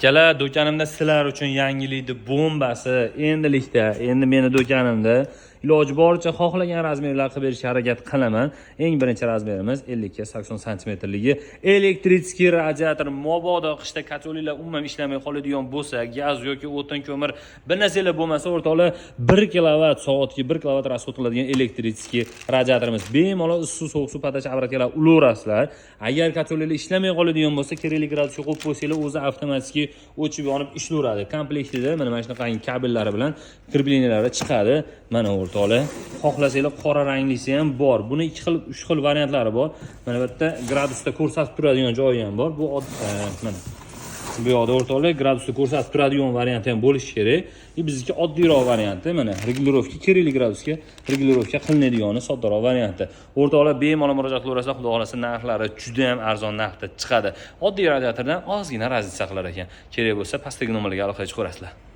Kala do'konimda sizlar uchun yangilikni bombasi endilikda endi meni do'konimda iloji boricha xohlagan razmerlar qilib berishga harakat qilaman. Eng birinchi razmerimiz 50 ga 80 sm-ligi elektritskiy radiator. Mabodo qishda kotollar umuman ishlamay qoladigan bo'lsa, gaz yoki o'tin ko'mir bir narsalar bo'lmasa, o'rtoqlar 1 kW soatga 1 kW rasxod qiladigan elektritskiy radiatorimiz. Bemalol issiq sovuq suv patash apparatlar ulaverasizlar. Agar kotollar ishlamay qoladigan bo'lsa, kerakli gradusga qo'yib qo'ysanglar, o'zi avtomatik o'chib yonib ishlaveradi. Komplektida mana shunaqangi kabellari bilan krepleniyalari chiqadi. Mana o'rtoqlar, xohlasanglar qora ranglisi ham bor. Buni 2 xil, 3 xil variantlari bor. Mana bu yerda gradusda ko'rsatib turadigan joyi ham bor. Bu mana bu yoqda o'rtoqlar gradusda ko'rsatib turadigan varianti ham bo'lishi kerak. Bizniki oddiyroq varianti, mana regulirovka kerakli gradusga regulirovka qilinadigan soddaroq varianti. O'rtoqlar bemalol murojaat qilaverasizlar, xudo xolasa narxlari juda ham arzon narxda chiqadi. Oddiy radiatordan ozgina razlika qilar ekan. Kerak bo'lsa pastdagi nomerlarga aloqa qilib ko'rasizlar.